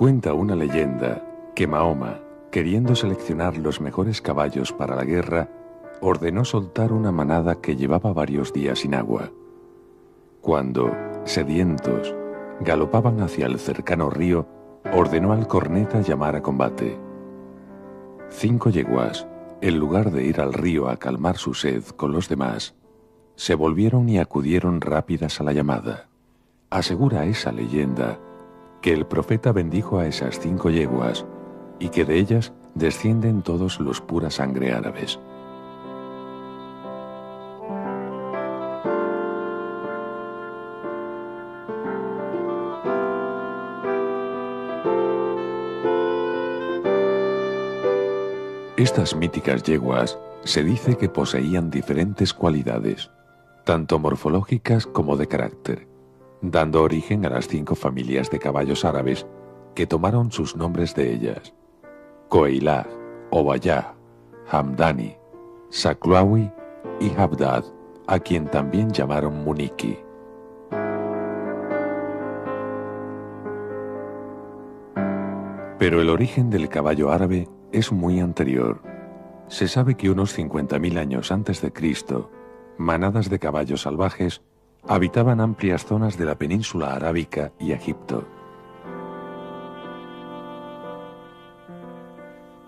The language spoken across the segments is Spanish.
Cuenta una leyenda que Mahoma, queriendo seleccionar los mejores caballos para la guerra, ordenó soltar una manada que llevaba varios días sin agua. Cuando, sedientos, galopaban hacia el cercano río, ordenó al corneta llamar a combate. 5 yeguas, en lugar de ir al río a calmar su sed con los demás, se volvieron y acudieron rápidas a la llamada. Asegura esa leyenda que el profeta bendijo a esas 5 yeguas y que de ellas descienden todos los pura sangre árabes. Estas míticas yeguas se dice que poseían diferentes cualidades, tanto morfológicas como de carácter, dando origen a las 5 familias de caballos árabes que tomaron sus nombres de ellas: Koeilah, Obayah, Hamdani, Saklawi y Habdad, a quien también llamaron Muniki. Pero el origen del caballo árabe es muy anterior. Se sabe que unos 50.000 años antes de Cristo, manadas de caballos salvajes habitaban amplias zonas de la península arábica y Egipto.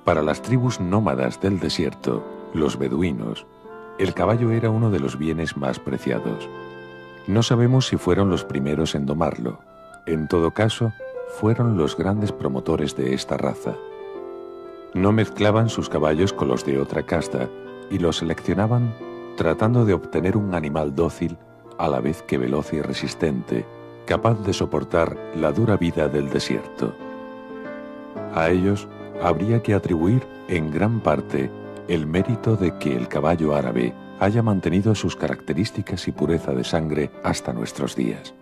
Para las tribus nómadas del desierto, los beduinos, el caballo era uno de los bienes más preciados. No sabemos si fueron los primeros en domarlo. En todo caso, fueron los grandes promotores de esta raza. No mezclaban sus caballos con los de otra casta y los seleccionaban tratando de obtener un animal dócil a la vez que veloz y resistente, capaz de soportar la dura vida del desierto. A ellos habría que atribuir en gran parte el mérito de que el caballo árabe haya mantenido sus características y pureza de sangre hasta nuestros días.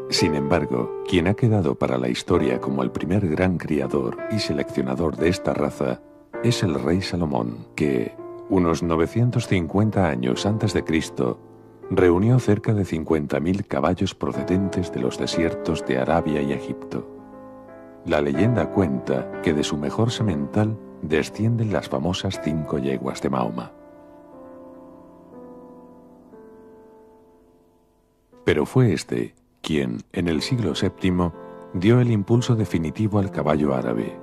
Sin embargo, quien ha quedado para la historia como el primer gran criador y seleccionador de esta raza es el rey Salomón, que, unos 950 años antes de Cristo, reunió cerca de 50.000 caballos procedentes de los desiertos de Arabia y Egipto. La leyenda cuenta que de su mejor semental descienden las famosas 5 yeguas de Mahoma. Pero fue este quien, en el siglo VII, dio el impulso definitivo al caballo árabe.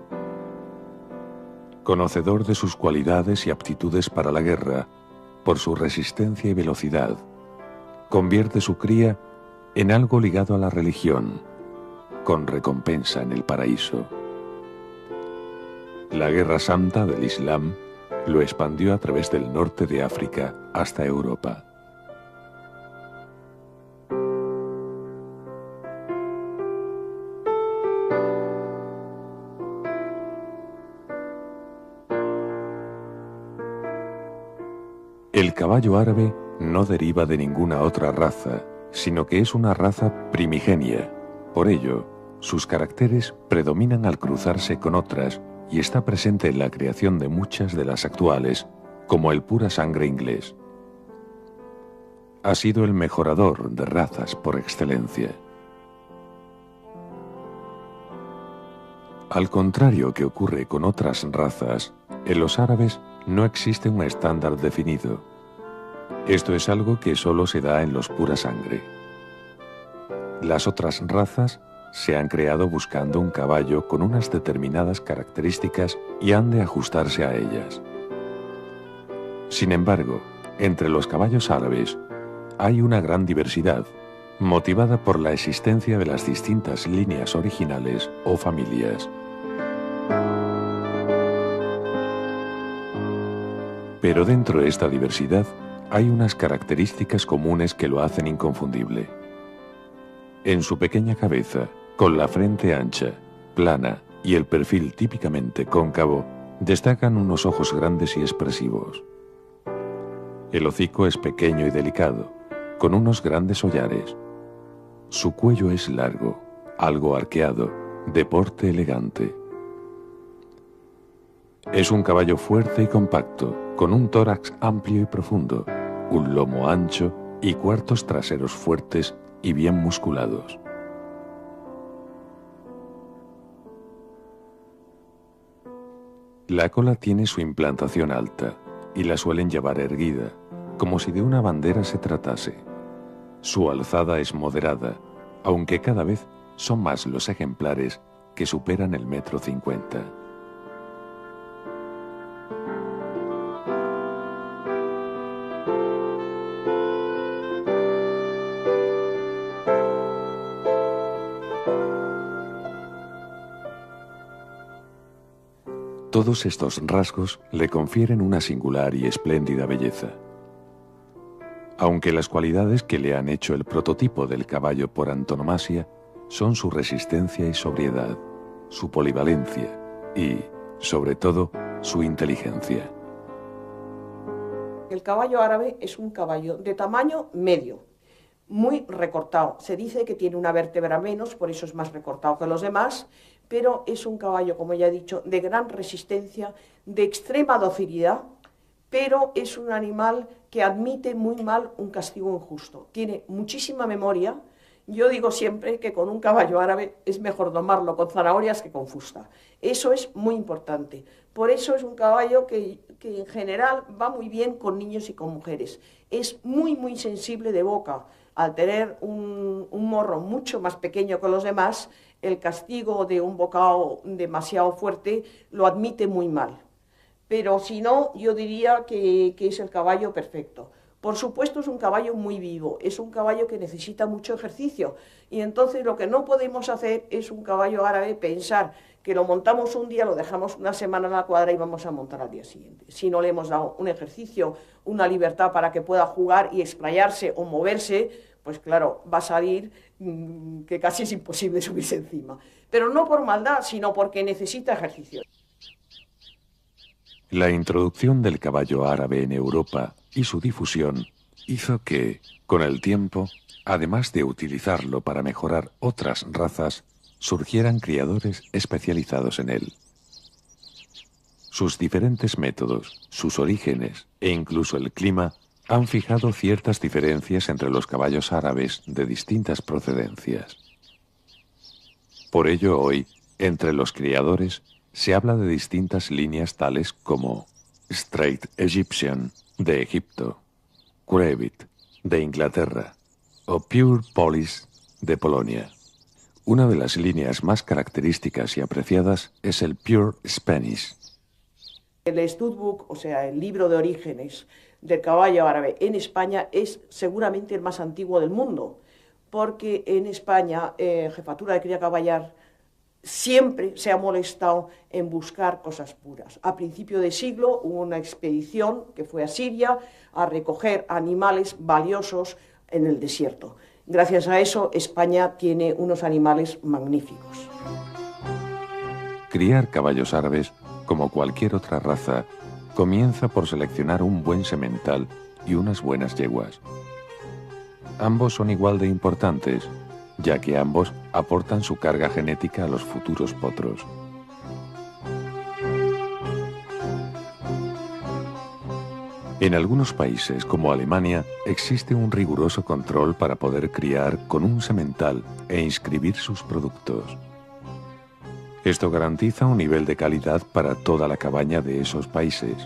Conocedor de sus cualidades y aptitudes para la guerra, por su resistencia y velocidad, convierte su cría en algo ligado a la religión, con recompensa en el paraíso. La Guerra Santa del Islam lo expandió a través del norte de África hasta Europa. El caballo árabe no deriva de ninguna otra raza, sino que es una raza primigenia. Por ello, sus caracteres predominan al cruzarse con otras y está presente en la creación de muchas de las actuales, como el pura sangre inglés. Ha sido el mejorador de razas por excelencia. Al contrario que ocurre con otras razas, en los árabes no existe un estándar definido. Esto es algo que solo se da en los pura sangre. Las otras razas se han creado buscando un caballo con unas determinadas características y han de ajustarse a ellas. Sin embargo, entre los caballos árabes hay una gran diversidad, motivada por la existencia de las distintas líneas originales o familias. Pero dentro de esta diversidad hay unas características comunes que lo hacen inconfundible. En su pequeña cabeza, con la frente ancha, plana y el perfil típicamente cóncavo, destacan unos ojos grandes y expresivos. El hocico es pequeño y delicado, con unos grandes hollares. Su cuello es largo, algo arqueado, de porte elegante. Es un caballo fuerte y compacto, con un tórax amplio y profundo, un lomo ancho y cuartos traseros fuertes y bien musculados. La cola tiene su implantación alta y la suelen llevar erguida, como si de una bandera se tratase. Su alzada es moderada, aunque cada vez son más los ejemplares que superan el 1,50 m. Todos estos rasgos le confieren una singular y espléndida belleza. Aunque las cualidades que le han hecho el prototipo del caballo por antonomasia son su resistencia y sobriedad, su polivalencia y, sobre todo, su inteligencia. El caballo árabe es un caballo de tamaño medio, muy recortado. Se dice que tiene una vértebra menos, por eso es más recortado que los demás, pero es un caballo, como ya he dicho, de gran resistencia, de extrema docilidad, pero es un animal que admite muy mal un castigo injusto. Tiene muchísima memoria. Yo digo siempre que con un caballo árabe es mejor domarlo con zanahorias que con fusta. Eso es muy importante. Por eso es un caballo que en general va muy bien con niños y con mujeres. Es muy, muy sensible de boca. Al tener un morro mucho más pequeño que los demás, el castigo de un bocado demasiado fuerte lo admite muy mal. Pero si no, yo diría que es el caballo perfecto. Por supuesto, es un caballo muy vivo, es un caballo que necesita mucho ejercicio. Y entonces lo que no podemos hacer es un caballo árabe pensar que lo montamos un día, lo dejamos una semana en la cuadra y vamos a montar al día siguiente. Si no le hemos dado un ejercicio, una libertad para que pueda jugar y explayarse o moverse, pues claro, va a salir que casi es imposible subirse encima. Pero no por maldad, sino porque necesita ejercicio. La introducción del caballo árabe en Europa y su difusión hizo que, con el tiempo, además de utilizarlo para mejorar otras razas, surgieran criadores especializados en él. Sus diferentes métodos, sus orígenes e incluso el clima han fijado ciertas diferencias entre los caballos árabes de distintas procedencias. Por ello hoy, entre los criadores, se habla de distintas líneas tales como Straight Egyptian, de Egipto, Crevit, de Inglaterra, o Pure Polish, de Polonia. Una de las líneas más características y apreciadas es el Pure Spanish. El Studbook, o sea, el libro de orígenes del caballo árabe en España, es seguramente el más antiguo del mundo, porque en España, Jefatura de Cría Caballar siempre se ha molestado en buscar cosas puras. A principio de siglo hubo una expedición que fue a Siria a recoger animales valiosos en el desierto. Gracias a eso, España tiene unos animales magníficos. Criar caballos árabes, como cualquier otra raza, comienza por seleccionar un buen semental y unas buenas yeguas. Ambos son igual de importantes, ya que ambos aportan su carga genética a los futuros potros. En algunos países, como Alemania, existe un riguroso control para poder criar con un semental e inscribir sus productos. Esto garantiza un nivel de calidad para toda la cabaña de esos países.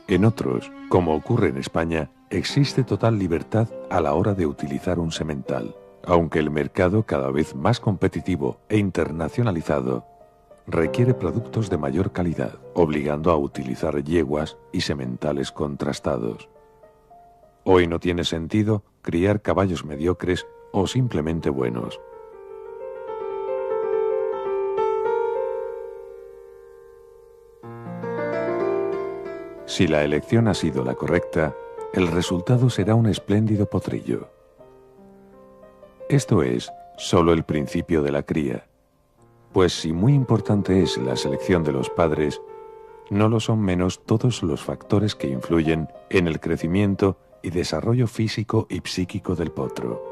En otros, como ocurre en España, existe total libertad a la hora de utilizar un semental, aunque el mercado cada vez más competitivo e internacionalizado requiere productos de mayor calidad, obligando a utilizar yeguas y sementales contrastados. Hoy no tiene sentido criar caballos mediocres o simplemente buenos. Si la elección ha sido la correcta, el resultado será un espléndido potrillo. Esto es solo el principio de la cría, pues si muy importante es la selección de los padres, no lo son menos todos los factores que influyen en el crecimiento y desarrollo físico y psíquico del potro.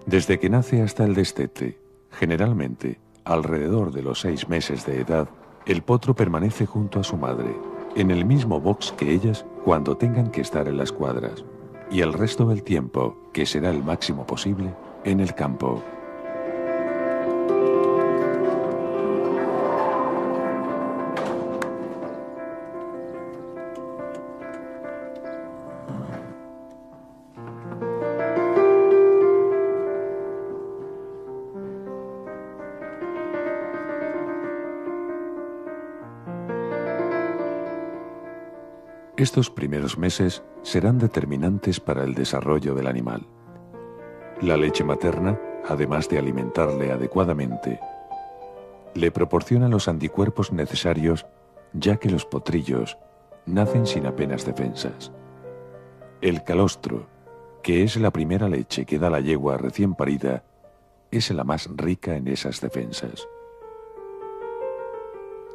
Desde que nace hasta el destete, generalmente, alrededor de los 6 meses de edad, el potro permanece junto a su madre, en el mismo box que ellas cuando tengan que estar en las cuadras, y el resto del tiempo, que será el máximo posible, en el campo. Estos primeros meses serán determinantes para el desarrollo del animal. La leche materna, además de alimentarle adecuadamente, le proporciona los anticuerpos necesarios, ya que los potrillos nacen sin apenas defensas. El calostro, que es la primera leche que da la yegua recién parida, es la más rica en esas defensas.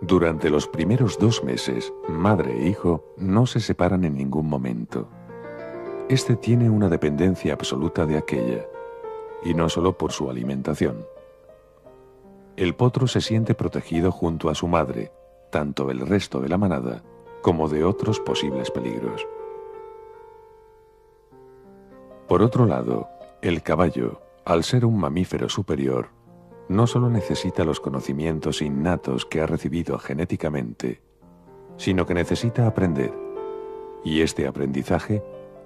Durante los primeros 2 meses, madre e hijo no se separan en ningún momento. Este tiene una dependencia absoluta de aquella, y no solo por su alimentación. El potro se siente protegido junto a su madre, tanto del resto de la manada como de otros posibles peligros. Por otro lado, el caballo, al ser un mamífero superior, no solo necesita los conocimientos innatos que ha recibido genéticamente, sino que necesita aprender, y este aprendizaje,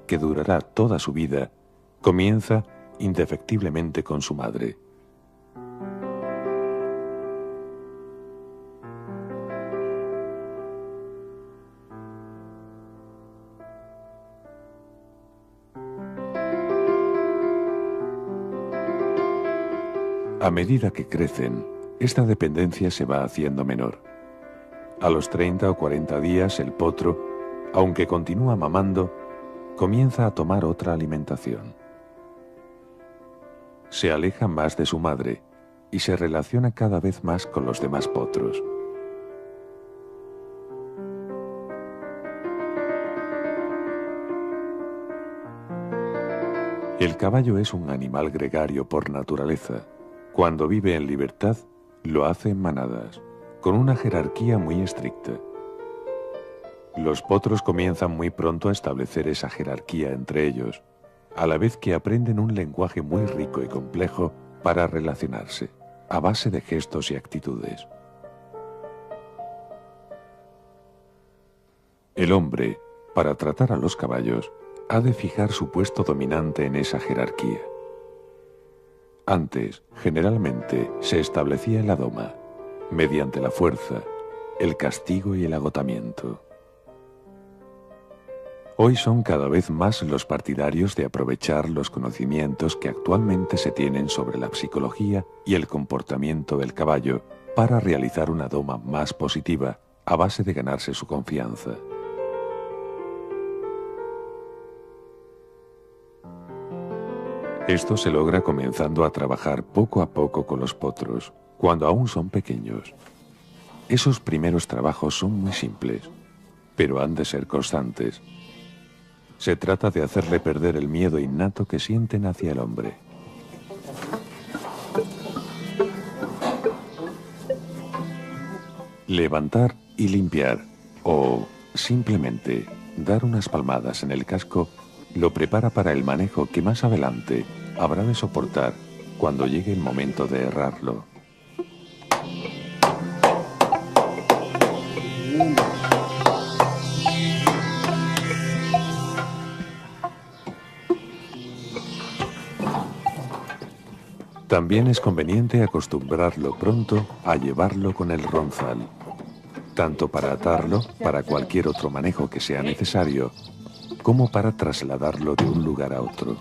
que durará toda su vida, comienza indefectiblemente con su madre. A medida que crecen, esta dependencia se va haciendo menor. A los 30 o 40 días el potro, aunque continúa mamando, comienza a tomar otra alimentación. Se aleja más de su madre y se relaciona cada vez más con los demás potros. El caballo es un animal gregario por naturaleza. Cuando vive en libertad, lo hace en manadas, con una jerarquía muy estricta. Los potros comienzan muy pronto a establecer esa jerarquía entre ellos, a la vez que aprenden un lenguaje muy rico y complejo para relacionarse, a base de gestos y actitudes. El hombre, para tratar a los caballos, ha de fijar su puesto dominante en esa jerarquía. Antes, generalmente, se establecía la doma, mediante la fuerza, el castigo y el agotamiento. Hoy son cada vez más los partidarios de aprovechar los conocimientos que actualmente se tienen sobre la psicología y el comportamiento del caballo para realizar una doma más positiva a base de ganarse su confianza. Esto se logra comenzando a trabajar poco a poco con los potros, cuando aún son pequeños. Esos primeros trabajos son muy simples, pero han de ser constantes. Se trata de hacerle perder el miedo innato que sienten hacia el hombre. Levantar y limpiar, o simplemente dar unas palmadas en el casco, lo prepara para el manejo que más adelante habrá de soportar cuando llegue el momento de herrarlo. También es conveniente acostumbrarlo pronto a llevarlo con el ronzal, tanto para atarlo para cualquier otro manejo que sea necesario, como para trasladarlo de un lugar a otro.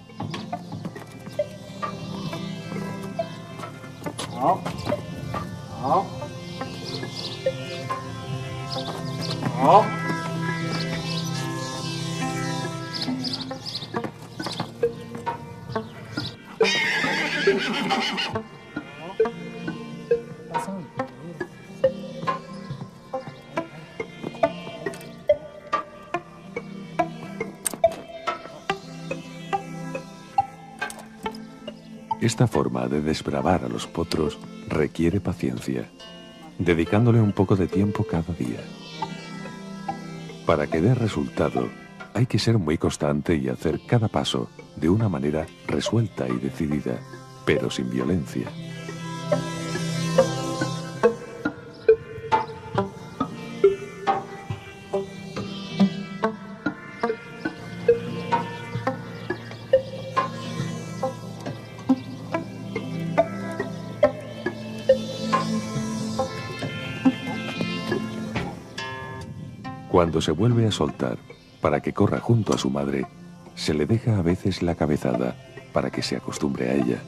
Esta forma de desbravar a los potros requiere paciencia, dedicándole un poco de tiempo cada día. Para que dé resultado, hay que ser muy constante y hacer cada paso de una manera resuelta y decidida, pero sin violencia. Cuando se vuelve a soltar para que corra junto a su madre, se le deja a veces la cabezada para que se acostumbre a ella.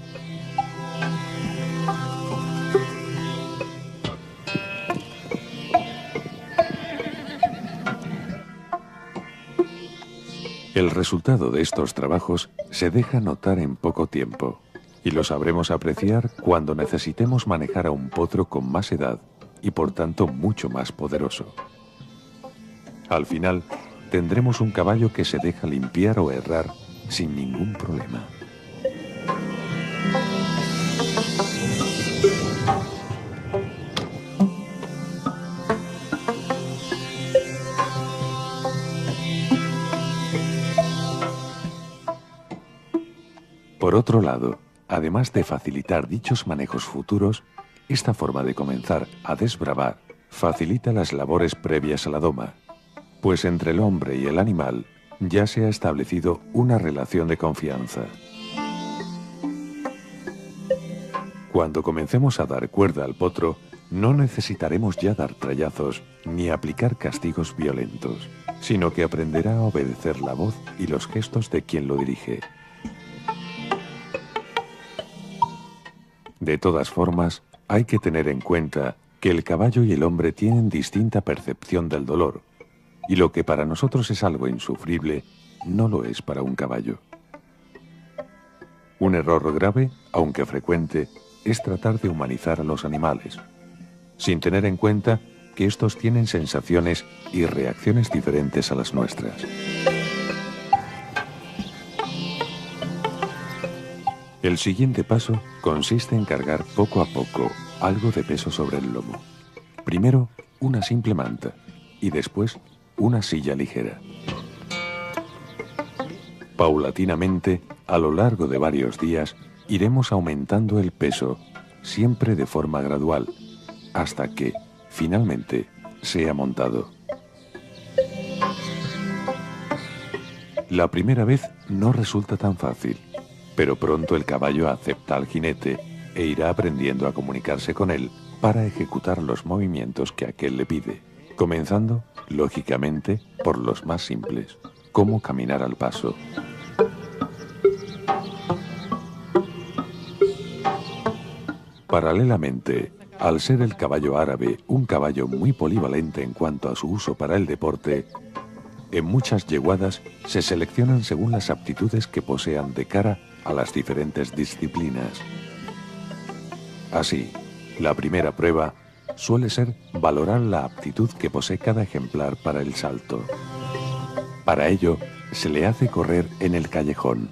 El resultado de estos trabajos se deja notar en poco tiempo y lo sabremos apreciar cuando necesitemos manejar a un potro con más edad y por tanto mucho más poderoso. Al final, tendremos un caballo que se deja limpiar o herrar sin ningún problema. Por otro lado, además de facilitar dichos manejos futuros, esta forma de comenzar a desbravar facilita las labores previas a la doma, pues entre el hombre y el animal ya se ha establecido una relación de confianza. Cuando comencemos a dar cuerda al potro, no necesitaremos ya dar trallazos ni aplicar castigos violentos, sino que aprenderá a obedecer la voz y los gestos de quien lo dirige. De todas formas, hay que tener en cuenta que el caballo y el hombre tienen distinta percepción del dolor, y lo que para nosotros es algo insufrible, no lo es para un caballo. Un error grave, aunque frecuente, es tratar de humanizar a los animales, sin tener en cuenta que estos tienen sensaciones y reacciones diferentes a las nuestras. El siguiente paso consiste en cargar poco a poco algo de peso sobre el lomo. Primero, una simple manta y después una silla ligera. Paulatinamente, a lo largo de varios días, iremos aumentando el peso, siempre de forma gradual, hasta que, finalmente, sea montado. La primera vez no resulta tan fácil, pero pronto el caballo acepta al jinete e irá aprendiendo a comunicarse con él para ejecutar los movimientos que aquél le pide, comenzando, lógicamente, por los más simples, como caminar al paso. Paralelamente, al ser el caballo árabe un caballo muy polivalente en cuanto a su uso para el deporte, en muchas yeguadas se seleccionan según las aptitudes que posean de cara a las diferentes disciplinas. Así, la primera prueba suele ser valorar la aptitud que posee cada ejemplar para el salto. Para ello, se le hace correr en el callejón,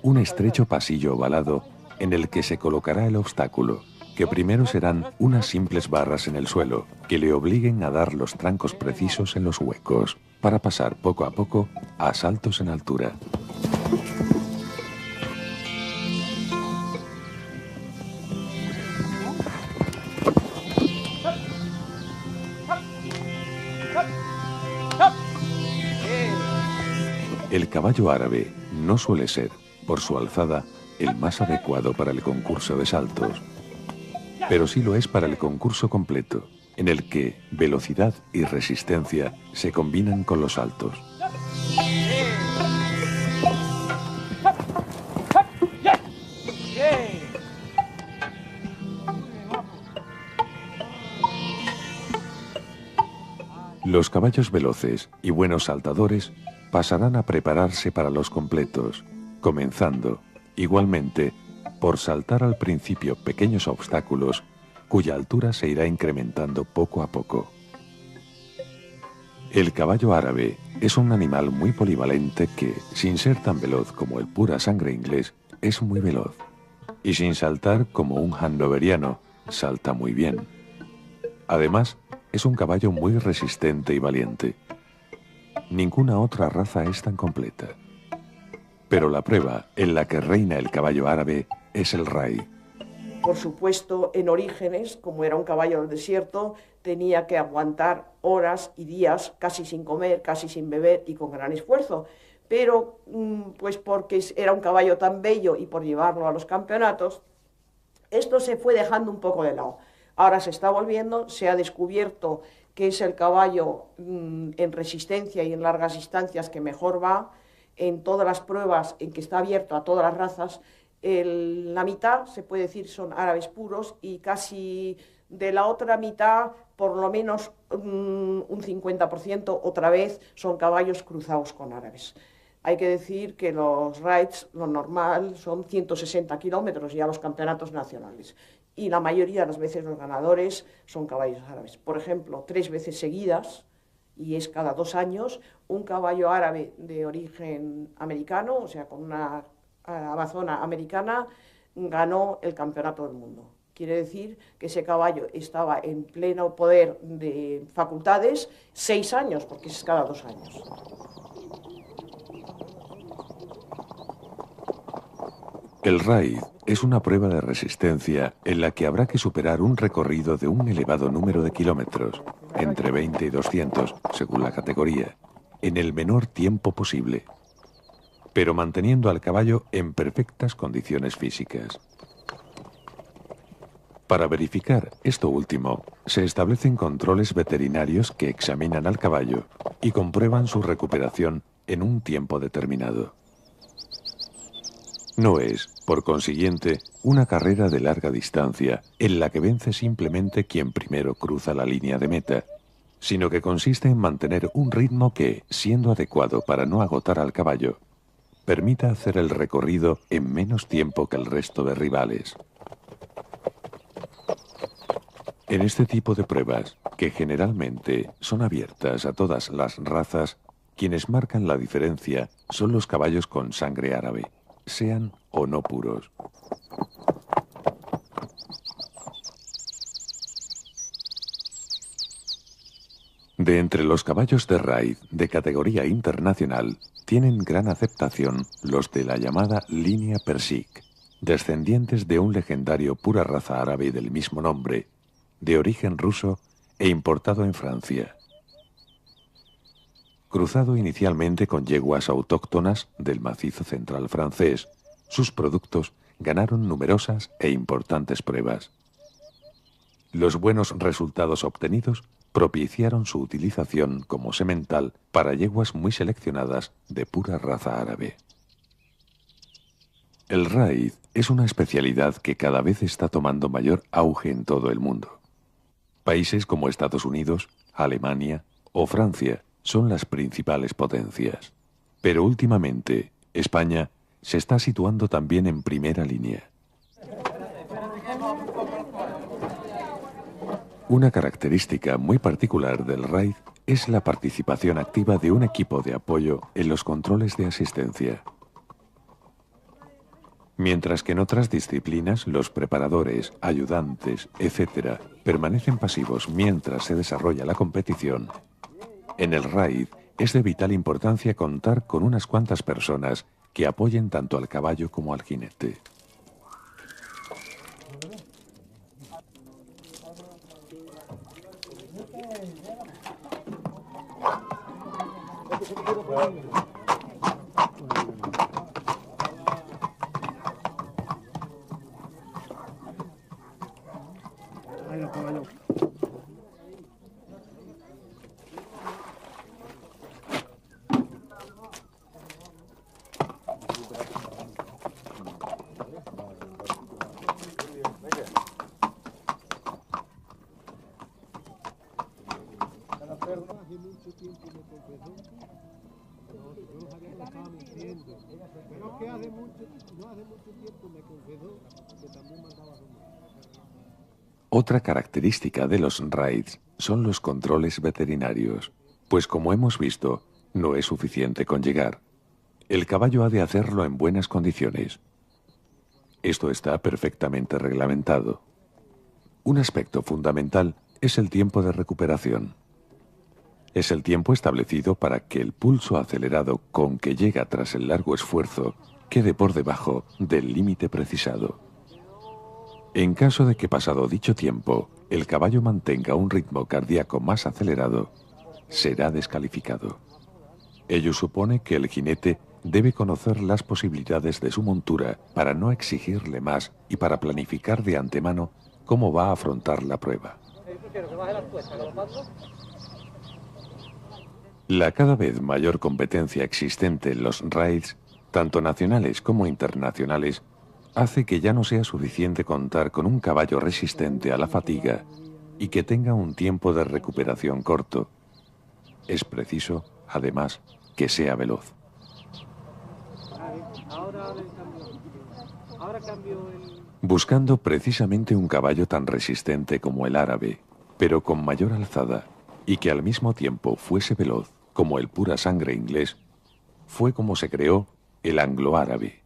un estrecho pasillo ovalado en el que se colocará el obstáculo, que primero serán unas simples barras en el suelo, que le obliguen a dar los trancos precisos en los huecos, para pasar poco a poco a saltos en altura. El caballo árabe no suele ser, por su alzada, el más adecuado para el concurso de saltos, pero sí lo es para el concurso completo, en el que velocidad y resistencia se combinan con los saltos. Los caballos veloces y buenos saltadores pasarán a prepararse para los completos, comenzando, igualmente, por saltar al principio pequeños obstáculos, cuya altura se irá incrementando poco a poco. El caballo árabe es un animal muy polivalente que, sin ser tan veloz como el pura sangre inglés, es muy veloz. y sin saltar como un hannoveriano, salta muy bien. Además, es un caballo muy resistente y valiente. Ninguna otra raza es tan completa. Pero la prueba en la que reina el caballo árabe es el Raid. Por supuesto, en orígenes, como era un caballo del desierto, tenía que aguantar horas y días casi sin comer, casi sin beber y con gran esfuerzo. Pero, pues porque era un caballo tan bello y por llevarlo a los campeonatos, esto se fue dejando un poco de lado. Ahora se está volviendo, se ha descubierto que es el caballo en resistencia y en largas distancias que mejor va. En todas las pruebas en que está abierto a todas las razas, la mitad, se puede decir, son árabes puros y casi de la otra mitad, por lo menos un 50%, otra vez son caballos cruzados con árabes. Hay que decir que los raids, lo normal, son 160 kilómetros ya los campeonatos nacionales. Y la mayoría de las veces los ganadores son caballos árabes. Por ejemplo, 3 veces seguidas, y es cada 2 años, un caballo árabe de origen americano, o sea, con una amazona americana, ganó el campeonato del mundo. Quiere decir que ese caballo estaba en pleno poder de facultades 6 años, porque es cada 2 años. El Raid es una prueba de resistencia en la que habrá que superar un recorrido de un elevado número de kilómetros, entre 20 y 200, según la categoría, en el menor tiempo posible, pero manteniendo al caballo en perfectas condiciones físicas. Para verificar esto último, se establecen controles veterinarios que examinan al caballo y comprueban su recuperación en un tiempo determinado. No es, por consiguiente, una carrera de larga distancia en la que vence simplemente quien primero cruza la línea de meta, sino que consiste en mantener un ritmo que, siendo adecuado para no agotar al caballo, permita hacer el recorrido en menos tiempo que el resto de rivales. En este tipo de pruebas, que generalmente son abiertas a todas las razas, quienes marcan la diferencia son los caballos con sangre árabe, sean o no puros. De entre los caballos de raid de categoría internacional, tienen gran aceptación los de la llamada línea Persik, descendientes de un legendario pura raza árabe del mismo nombre, de origen ruso e importado en Francia. Cruzado inicialmente con yeguas autóctonas del macizo central francés, sus productos ganaron numerosas e importantes pruebas. Los buenos resultados obtenidos propiciaron su utilización como semental para yeguas muy seleccionadas de pura raza árabe. El raid es una especialidad que cada vez está tomando mayor auge en todo el mundo. Países como Estados Unidos, Alemania o Francia son las principales potencias. Pero últimamente, España se está situando también en primera línea. Una característica muy particular del raid es la participación activa de un equipo de apoyo en los controles de asistencia. Mientras que en otras disciplinas los preparadores, ayudantes, etc., permanecen pasivos mientras se desarrolla la competición, en el raid es de vital importancia contar con unas cuantas personas que apoyen tanto al caballo como al jinete. Otra característica de los raids son los controles veterinarios, pues como hemos visto, no es suficiente con llegar. El caballo ha de hacerlo en buenas condiciones. Esto está perfectamente reglamentado. Un aspecto fundamental es el tiempo de recuperación. Es el tiempo establecido para que el pulso acelerado con que llega tras el largo esfuerzo quede por debajo del límite precisado. En caso de que pasado dicho tiempo el caballo mantenga un ritmo cardíaco más acelerado, será descalificado. Ello supone que el jinete debe conocer las posibilidades de su montura para no exigirle más y para planificar de antemano cómo va a afrontar la prueba. La cada vez mayor competencia existente en los raids, tanto nacionales como internacionales, hace que ya no sea suficiente contar con un caballo resistente a la fatiga y que tenga un tiempo de recuperación corto. Es preciso, además, que sea veloz. Buscando precisamente un caballo tan resistente como el árabe, pero con mayor alzada, y que al mismo tiempo fuese veloz como el pura sangre inglés, fue como se creó el anglo-árabe.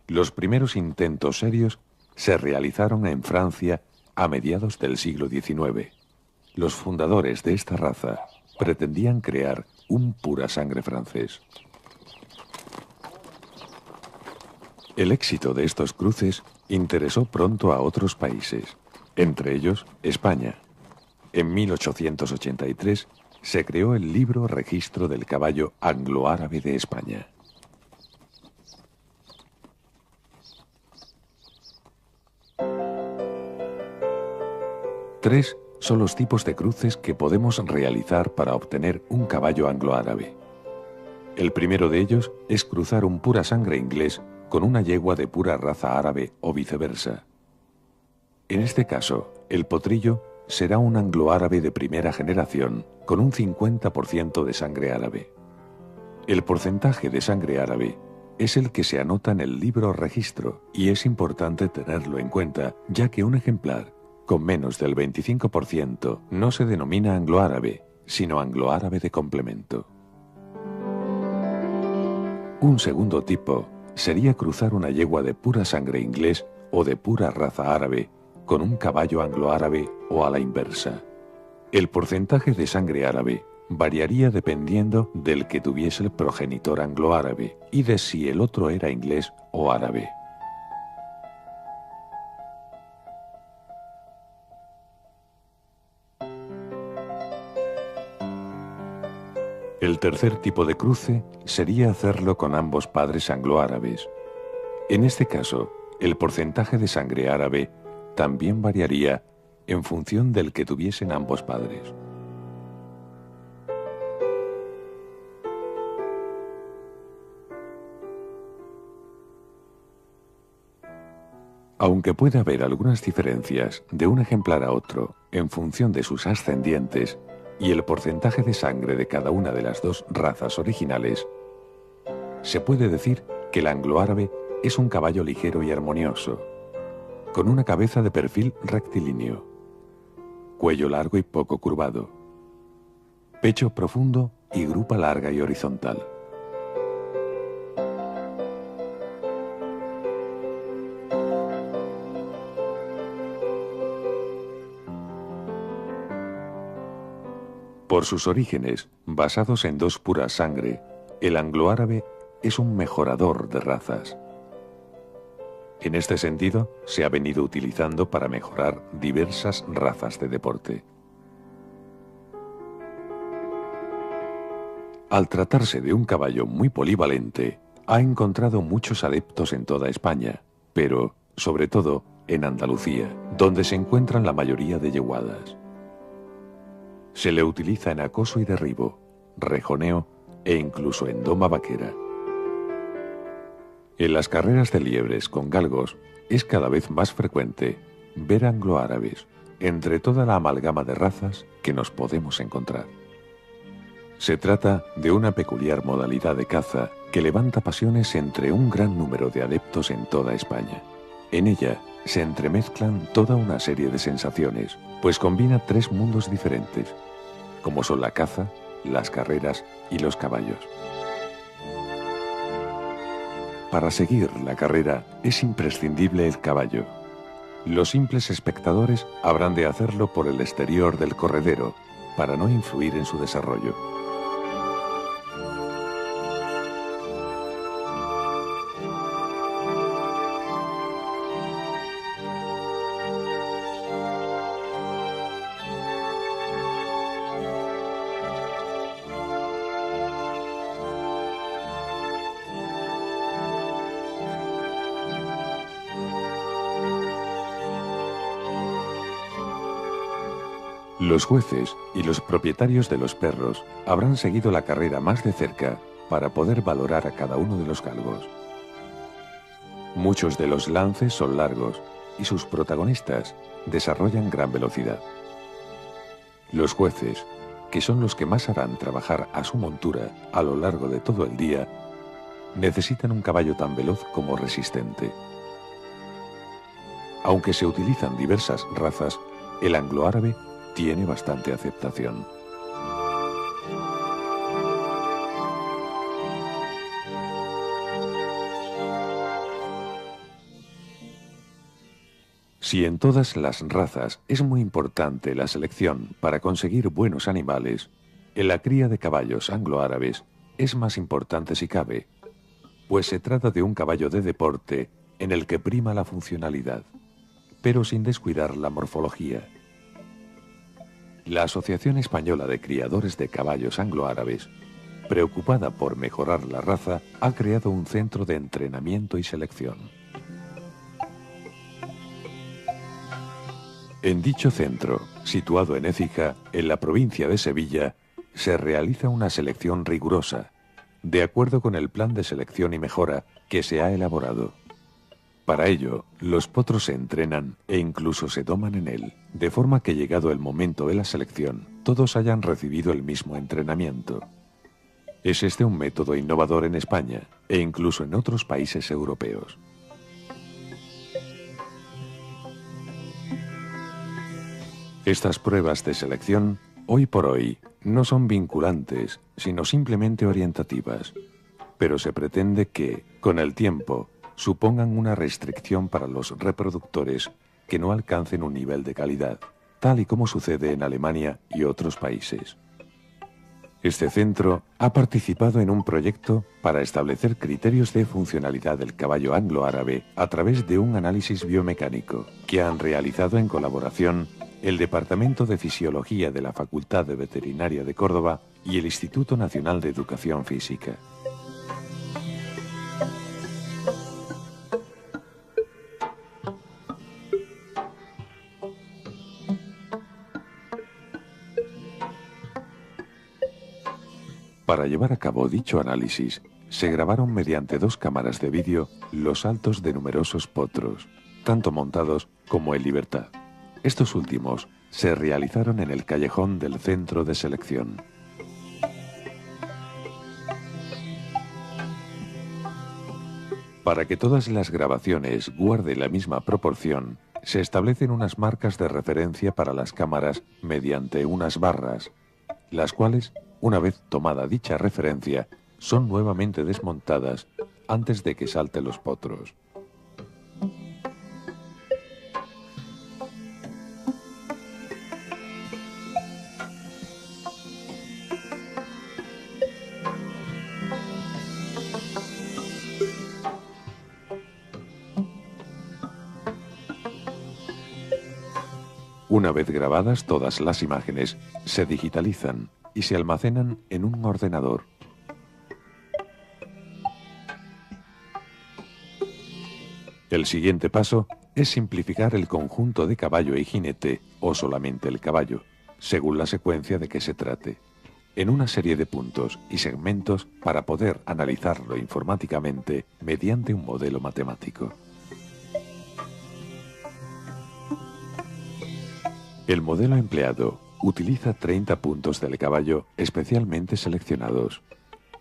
Los primeros intentos serios se realizaron en Francia a mediados del siglo XIX. Los fundadores de esta raza pretendían crear un pura sangre francés. El éxito de estos cruces interesó pronto a otros países, entre ellos España. En 1883 se creó el libro Registro del Caballo Anglo-Árabe de España. Tres son los tipos de cruces que podemos realizar para obtener un caballo anglo-árabe. El primero de ellos es cruzar un pura sangre inglés con una yegua de pura raza árabe o viceversa. En este caso, el potrillo será un anglo-árabe de primera generación con un 50% de sangre árabe. El porcentaje de sangre árabe es el que se anota en el libro registro y es importante tenerlo en cuenta, ya que un ejemplar con menos del 25% no se denomina anglo-árabe, sino anglo-árabe de complemento. Un segundo tipo sería cruzar una yegua de pura sangre inglés o de pura raza árabe con un caballo anglo-árabe o a la inversa. El porcentaje de sangre árabe variaría dependiendo del que tuviese el progenitor anglo-árabe y de si el otro era inglés o árabe. El tercer tipo de cruce sería hacerlo con ambos padres anglo-árabes. En este caso, el porcentaje de sangre árabe también variaría en función del que tuviesen ambos padres. Aunque puede haber algunas diferencias de un ejemplar a otro en función de sus ascendientes y el porcentaje de sangre de cada una de las dos razas originales, se puede decir que el anglo-árabe es un caballo ligero y armonioso, con una cabeza de perfil rectilíneo, cuello largo y poco curvado, pecho profundo y grupa larga y horizontal. Por sus orígenes, basados en dos puras sangre, el anglo-árabe es un mejorador de razas. En este sentido, se ha venido utilizando para mejorar diversas razas de deporte. Al tratarse de un caballo muy polivalente, ha encontrado muchos adeptos en toda España, pero, sobre todo, en Andalucía, donde se encuentran la mayoría de yeguadas. Se le utiliza en acoso y derribo, rejoneo e incluso en doma vaquera. En las carreras de liebres con galgos es cada vez más frecuente ver anglo-árabes entre toda la amalgama de razas que nos podemos encontrar. Se trata de una peculiar modalidad de caza que levanta pasiones entre un gran número de adeptos en toda España. En ella se entremezclan toda una serie de sensaciones, pues combina tres mundos diferentes, como son la caza, las carreras y los caballos. Para seguir la carrera es imprescindible el caballo. Los simples espectadores habrán de hacerlo por el exterior del corredero, para no influir en su desarrollo. Los jueces y los propietarios de los perros habrán seguido la carrera más de cerca para poder valorar a cada uno de los galgos. Muchos de los lances son largos y sus protagonistas desarrollan gran velocidad. Los jueces, que son los que más harán trabajar a su montura a lo largo de todo el día, necesitan un caballo tan veloz como resistente. Aunque se utilizan diversas razas, el anglo-árabe tiene bastante aceptación. Si en todas las razas es muy importante la selección para conseguir buenos animales, en la cría de caballos anglo-árabes es más importante si cabe, pues se trata de un caballo de deporte en el que prima la funcionalidad, pero sin descuidar la morfología. La Asociación Española de Criadores de Caballos Anglo-Árabes, preocupada por mejorar la raza, ha creado un centro de entrenamiento y selección. En dicho centro, situado en Écija, en la provincia de Sevilla, se realiza una selección rigurosa, de acuerdo con el plan de selección y mejora que se ha elaborado. Para ello, los potros se entrenan e incluso se doman en él, de forma que llegado el momento de la selección, todos hayan recibido el mismo entrenamiento. Es este un método innovador en España e incluso en otros países europeos. Estas pruebas de selección, hoy por hoy, no son vinculantes, sino simplemente orientativas, pero se pretende que, con el tiempo, supongan una restricción para los reproductores que no alcancen un nivel de calidad, tal y como sucede en Alemania y otros países. Este centro ha participado en un proyecto para establecer criterios de funcionalidad del caballo anglo-árabe a través de un análisis biomecánico que han realizado en colaboración el Departamento de Fisiología de la Facultad de Veterinaria de Córdoba y el Instituto Nacional de Educación Física. Para llevar a cabo dicho análisis, se grabaron mediante 2 cámaras de vídeo los saltos de numerosos potros, tanto montados como en libertad. Estos últimos se realizaron en el callejón del centro de selección. Para que todas las grabaciones guarden la misma proporción, se establecen unas marcas de referencia para las cámaras mediante unas barras, las cuales, una vez tomada dicha referencia, son nuevamente desmontadas antes de que salten los potros. Una vez grabadas todas las imágenes, se digitalizan y se almacenan en un ordenador. El siguiente paso es simplificar el conjunto de caballo y jinete, o solamente el caballo, según la secuencia de que se trate, en una serie de puntos y segmentos para poder analizarlo informáticamente mediante un modelo matemático. El modelo empleado utiliza 30 puntos del caballo especialmente seleccionados,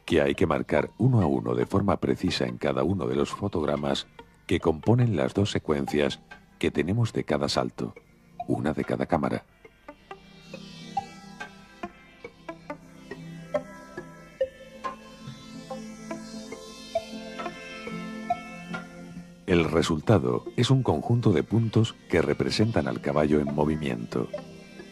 que hay que marcar uno a uno de forma precisa en cada uno de los fotogramas que componen las 2 secuencias que tenemos de cada salto, una de cada cámara. El resultado es un conjunto de puntos que representan al caballo en movimiento.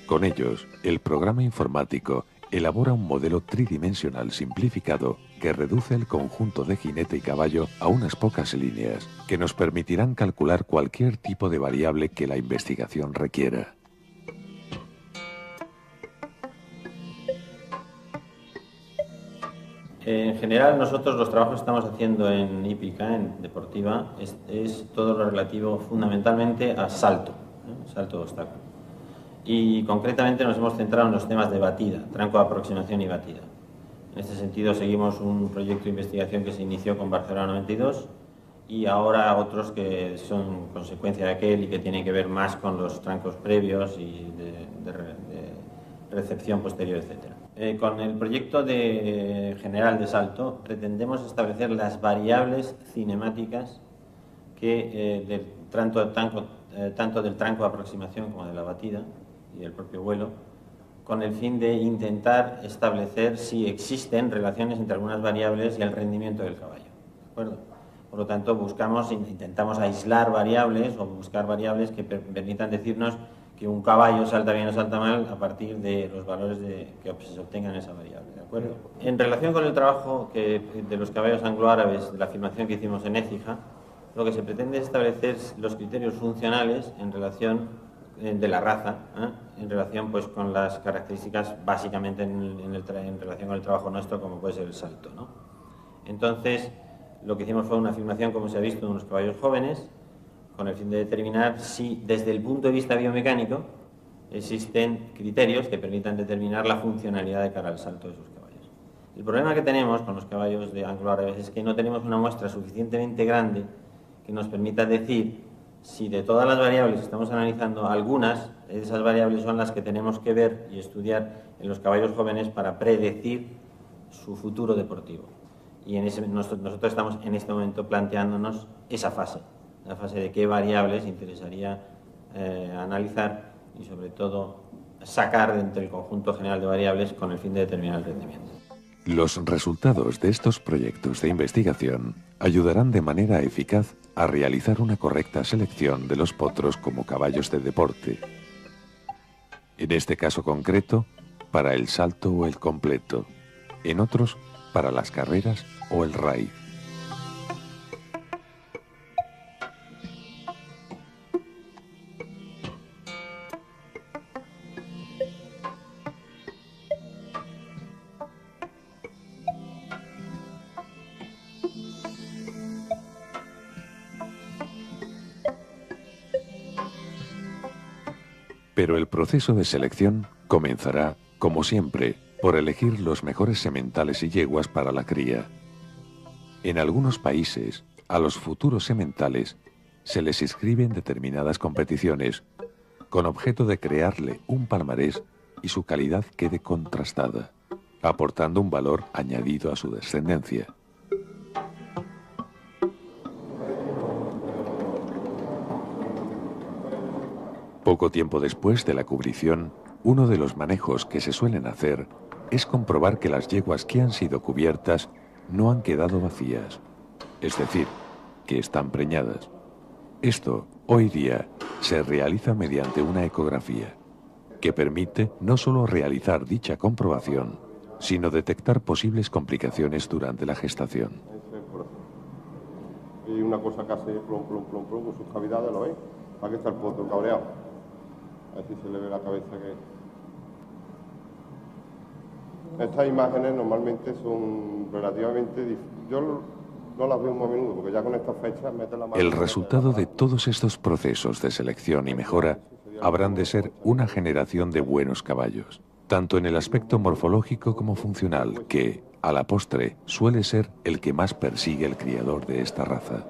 Con ellos, el programa informático elabora un modelo tridimensional simplificado que reduce el conjunto de jinete y caballo a unas pocas líneas, que nos permitirán calcular cualquier tipo de variable que la investigación requiera. En general, nosotros los trabajos que estamos haciendo en hípica, en deportiva, es todo lo relativo fundamentalmente a salto, salto de obstáculo. Y concretamente nos hemos centrado en los temas de batida, tranco de aproximación y batida. En este sentido seguimos un proyecto de investigación que se inició con Barcelona 92 y ahora otros que son consecuencia de aquel y que tienen que ver más con los trancos previos y de recepción posterior, etc. Con el proyecto general de salto pretendemos establecer las variables cinemáticas que tanto del tranco de aproximación como de la batida y del propio vuelo, con el fin de intentar establecer si existen relaciones entre algunas variables y el rendimiento del caballo. ¿De acuerdo? Por lo tanto, intentamos aislar variables o buscar variables que permitan decirnos que un caballo salta bien o salta mal a partir de los valores que se obtengan en esa variable. ¿De acuerdo? En relación con el trabajo de los caballos anglo-árabes, de la afirmación que hicimos en Écija, lo que se pretende es establecer los criterios funcionales en relación de la raza, en relación pues con las características básicamente en relación con el trabajo nuestro, como puede ser el salto, ¿no? Entonces, lo que hicimos fue una afirmación, como se ha visto, de unos caballos jóvenes, con el fin de determinar si, desde el punto de vista biomecánico, existen criterios que permitan determinar la funcionalidad de cara al salto de esos caballos. El problema que tenemos con los caballos de anglo-árabes es que no tenemos una muestra suficientemente grande que nos permita decir si de todas las variables que estamos analizando, algunas de esas variables son las que tenemos que ver y estudiar en los caballos jóvenes para predecir su futuro deportivo. Y nosotros estamos en este momento planteándonos esa fase, la fase de qué variables interesaría analizar y sobre todo sacar de entre el conjunto general de variables con el fin de determinar el rendimiento. Los resultados de estos proyectos de investigación ayudarán de manera eficaz a realizar una correcta selección de los potros como caballos de deporte. En este caso concreto, para el salto o el completo. En otros, para las carreras o el raid. Pero el proceso de selección comenzará, como siempre, por elegir los mejores sementales y yeguas para la cría. En algunos países, a los futuros sementales se les inscriben determinadas competiciones, con objeto de crearle un palmarés y su calidad quede contrastada, aportando un valor añadido a su descendencia. Poco tiempo después de la cubrición, uno de los manejos que se suelen hacer es comprobar que las yeguas que han sido cubiertas no han quedado vacías, es decir, que están preñadas. Esto, hoy día, se realiza mediante una ecografía, que permite no solo realizar dicha comprobación, sino detectar posibles complicaciones durante la gestación. Y una cosa que hace plom, plom, plom, plom, con sus cavidades, ¿lo veis? Aquí está el potro cabreado. A ver si se le ve la cabeza que... Estas imágenes normalmente son relativamente difíciles. Yo no las veo muy a menudo, porque ya con estas fechas mete la mano... El resultado de todos estos procesos de selección y mejora habrán de ser una generación de buenos caballos, tanto en el aspecto morfológico como funcional, que, a la postre, suele ser el que más persigue el criador de esta raza.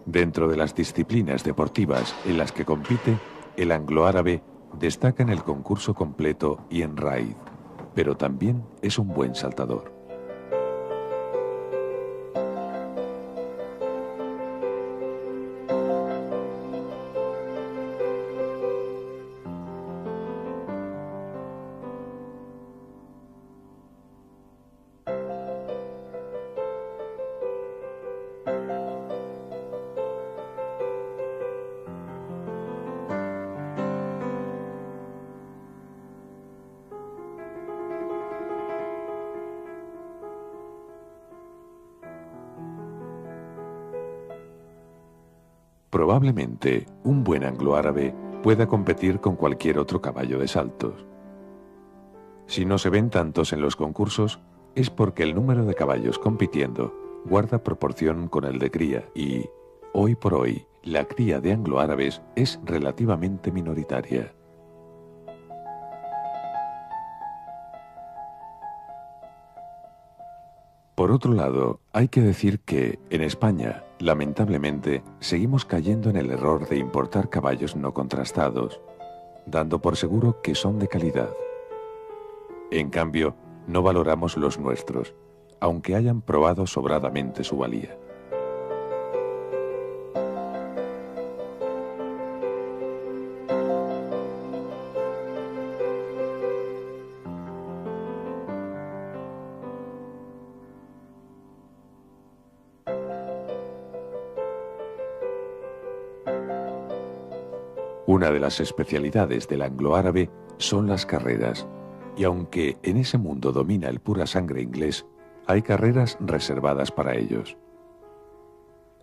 Dentro de las disciplinas deportivas en las que compite, el anglo-árabe destaca en el concurso completo y en raid, pero también es un buen saltador. Probablemente un buen anglo-árabe pueda competir con cualquier otro caballo de saltos. Si no se ven tantos en los concursos, es porque el número de caballos compitiendo guarda proporción con el de cría y, hoy por hoy, la cría de anglo-árabes es relativamente minoritaria. Por otro lado, hay que decir que, en España, lamentablemente, seguimos cayendo en el error de importar caballos no contrastados, dando por seguro que son de calidad. En cambio, no valoramos los nuestros, aunque hayan probado sobradamente su valía. Una de las especialidades del anglo-árabe son las carreras, y aunque en ese mundo domina el pura sangre inglés, hay carreras reservadas para ellos.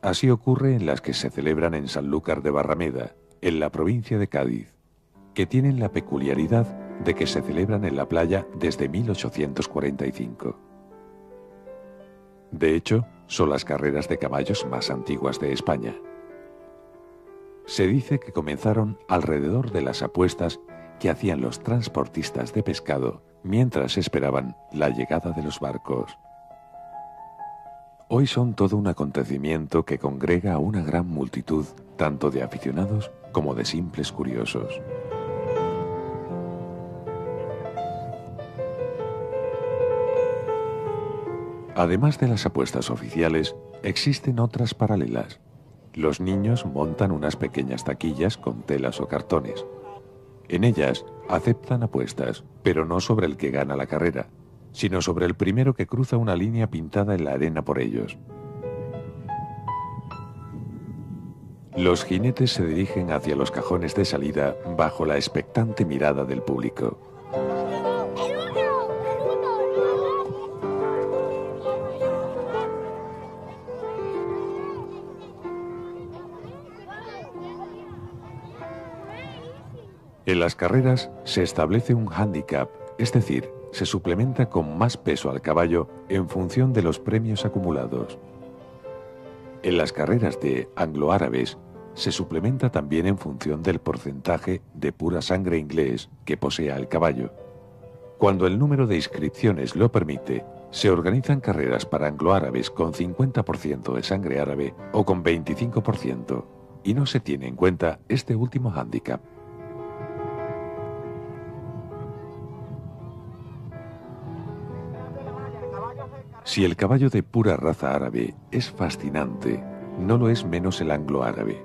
Así ocurre en las que se celebran en Sanlúcar de Barrameda, en la provincia de Cádiz, que tienen la peculiaridad de que se celebran en la playa desde 1845. De hecho, son las carreras de caballos más antiguas de España. Se dice que comenzaron alrededor de las apuestas que hacían los transportistas de pescado mientras esperaban la llegada de los barcos. Hoy son todo un acontecimiento que congrega a una gran multitud, tanto de aficionados como de simples curiosos. Además de las apuestas oficiales, existen otras paralelas. Los niños montan unas pequeñas taquillas con telas o cartones. En ellas aceptan apuestas, pero no sobre el que gana la carrera, sino sobre el primero que cruza una línea pintada en la arena por ellos. Los jinetes se dirigen hacia los cajones de salida bajo la expectante mirada del público. En las carreras se establece un hándicap, es decir, se suplementa con más peso al caballo en función de los premios acumulados. En las carreras de anglo-árabes se suplementa también en función del porcentaje de pura sangre inglés que posea el caballo. Cuando el número de inscripciones lo permite, se organizan carreras para anglo-árabes con 50% de sangre árabe o con 25%, y no se tiene en cuenta este último hándicap. Si el caballo de pura raza árabe es fascinante, no lo es menos el anglo-árabe.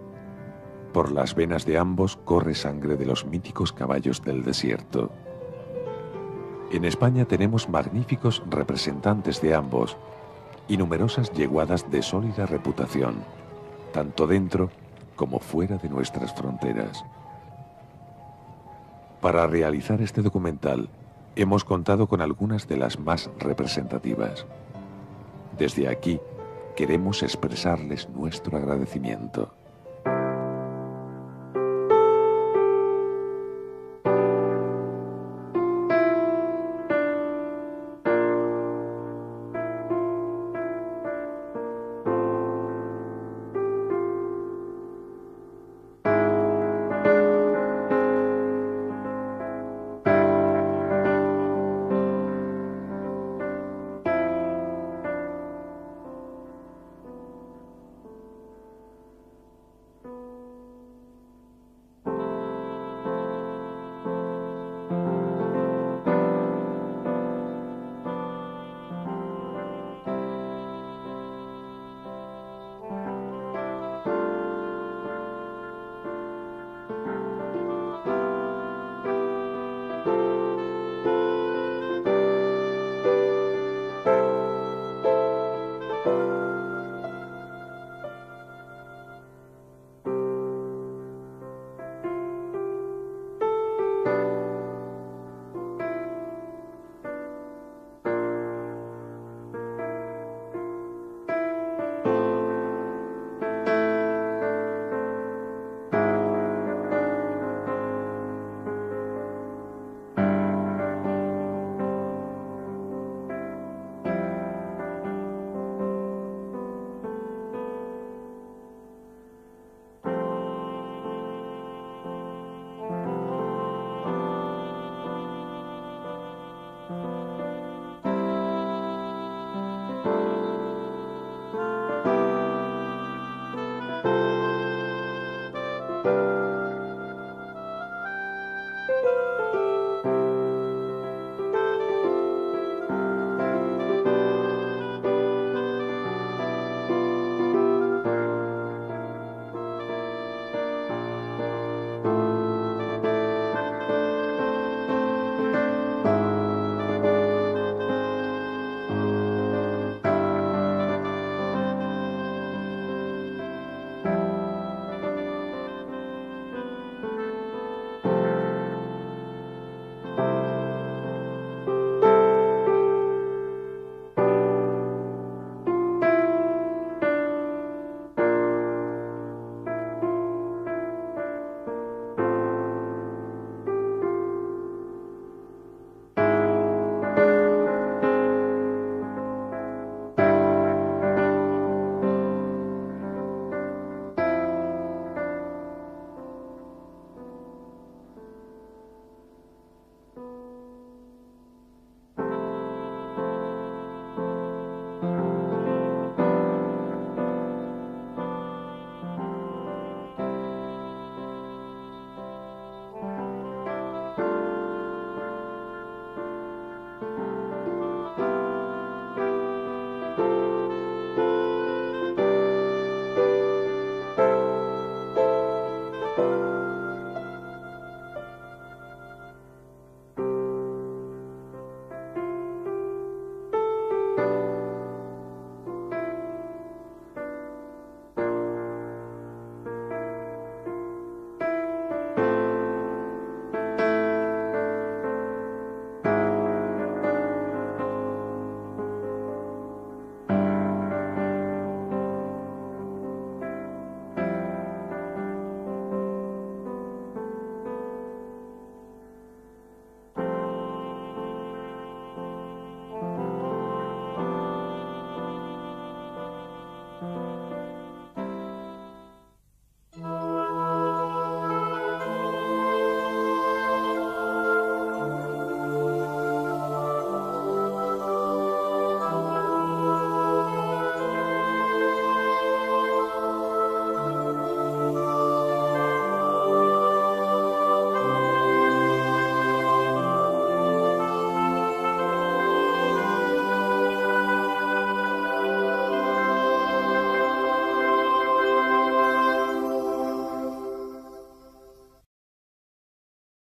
Por las venas de ambos corre sangre de los míticos caballos del desierto. En España tenemos magníficos representantes de ambos y numerosas yeguadas de sólida reputación, tanto dentro como fuera de nuestras fronteras. Para realizar este documental, hemos contado con algunas de las más representativas. Desde aquí, queremos expresarles nuestro agradecimiento.